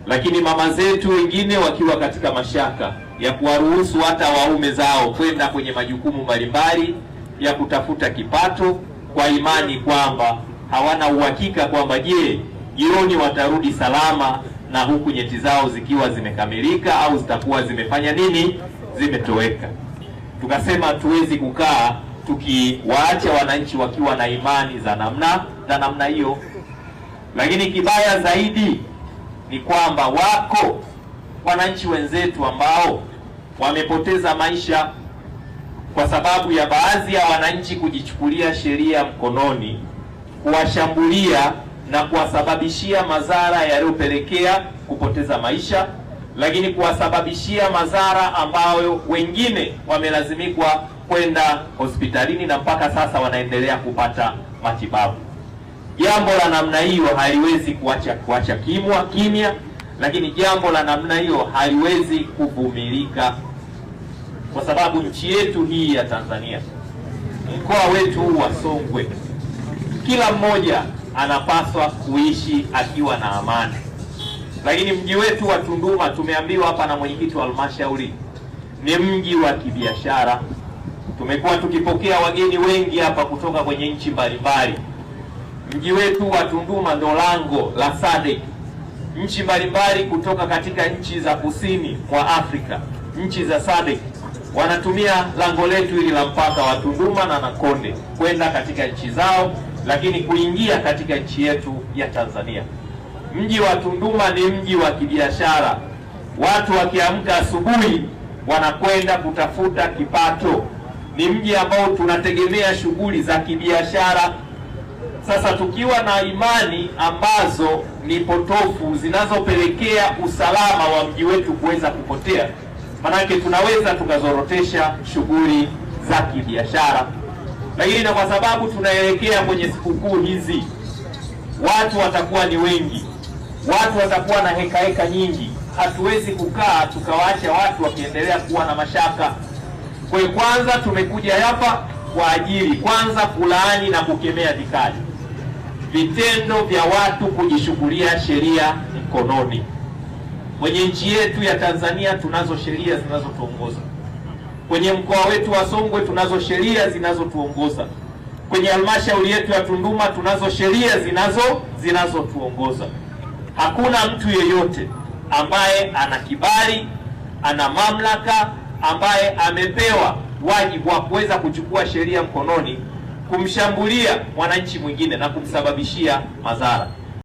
lakini mama zetu wengine wakiwa katika mashaka ya kuwaruhusu hata waume zao kwenda kwenye majukumu mbalimbali ya kutafuta kipato, kwa imani kwamba hawana uhakika kwamba je, jioni watarudi salama na huku nyeti zao zikiwa zimekamilika au zitakuwa zimefanya nini, zimetoweka. Tukasema hatuwezi kukaa tukiwaacha wananchi wakiwa na imani za namna hiyo. Lakini kibaya zaidi ni kwamba wako wananchi wenzetu ambao wamepoteza maisha kwa sababu ya baadhi ya wananchi kujichukulia sheria mkononi, kuwashambulia na kuwasababishia madhara yaliyopelekea kupoteza maisha, lakini kuwasababishia madhara ambayo wengine wamelazimikwa kwenda hospitalini na mpaka sasa wanaendelea kupata matibabu. Jambo la namna hiyo haliwezi kuacha kimya, lakini jambo la namna hiyo haliwezi kuvumilika, kwa sababu nchi yetu hii ya Tanzania, mkoa wetu huu wa Songwe, kila mmoja anapaswa kuishi akiwa na amani. Lakini mji wetu wa Tunduma, tumeambiwa hapa na mwenyekiti wa halmashauri, ni mji wa kibiashara. Tumekuwa tukipokea wageni wengi hapa kutoka kwenye nchi mbalimbali. Mji wetu wa Tunduma ndo lango la SADC. Nchi mbalimbali kutoka katika nchi za kusini mwa Afrika, nchi za SADC, wanatumia lango letu hili la mpaka wa Tunduma na Nakonde kwenda katika nchi zao, lakini kuingia katika nchi yetu ya Tanzania. Mji wa Tunduma ni mji wa kibiashara. Watu wakiamka asubuhi wanakwenda kutafuta kipato. Ni mji ambao tunategemea shughuli za kibiashara. Sasa tukiwa na imani ambazo ni potofu zinazopelekea usalama wa mji wetu kuweza kupotea, manake tunaweza tukazorotesha shughuli za kibiashara. Lakini na kwa sababu tunaelekea kwenye sikukuu hizi, watu watakuwa ni wengi, watu watakuwa na heka nyingi, hatuwezi kukaa tukawaacha watu wakiendelea kuwa na mashaka. Kwa hiyo kwanza tumekuja hapa kwa ajili kwanza kulaani na kukemea vikali vitendo vya watu kujishughulia sheria mkononi. Kwenye nchi yetu ya Tanzania tunazo sheria zinazotuongoza. Kwenye mkoa wetu wa Songwe tunazo sheria zinazotuongoza. Kwenye halmashauri yetu ya Tunduma tunazo sheria zinazotuongoza. Hakuna mtu yeyote ambaye ana kibali, ana mamlaka, ambaye amepewa wajibu wa kuweza kuchukua sheria mkononi kumshambulia mwananchi mwingine na kumsababishia madhara.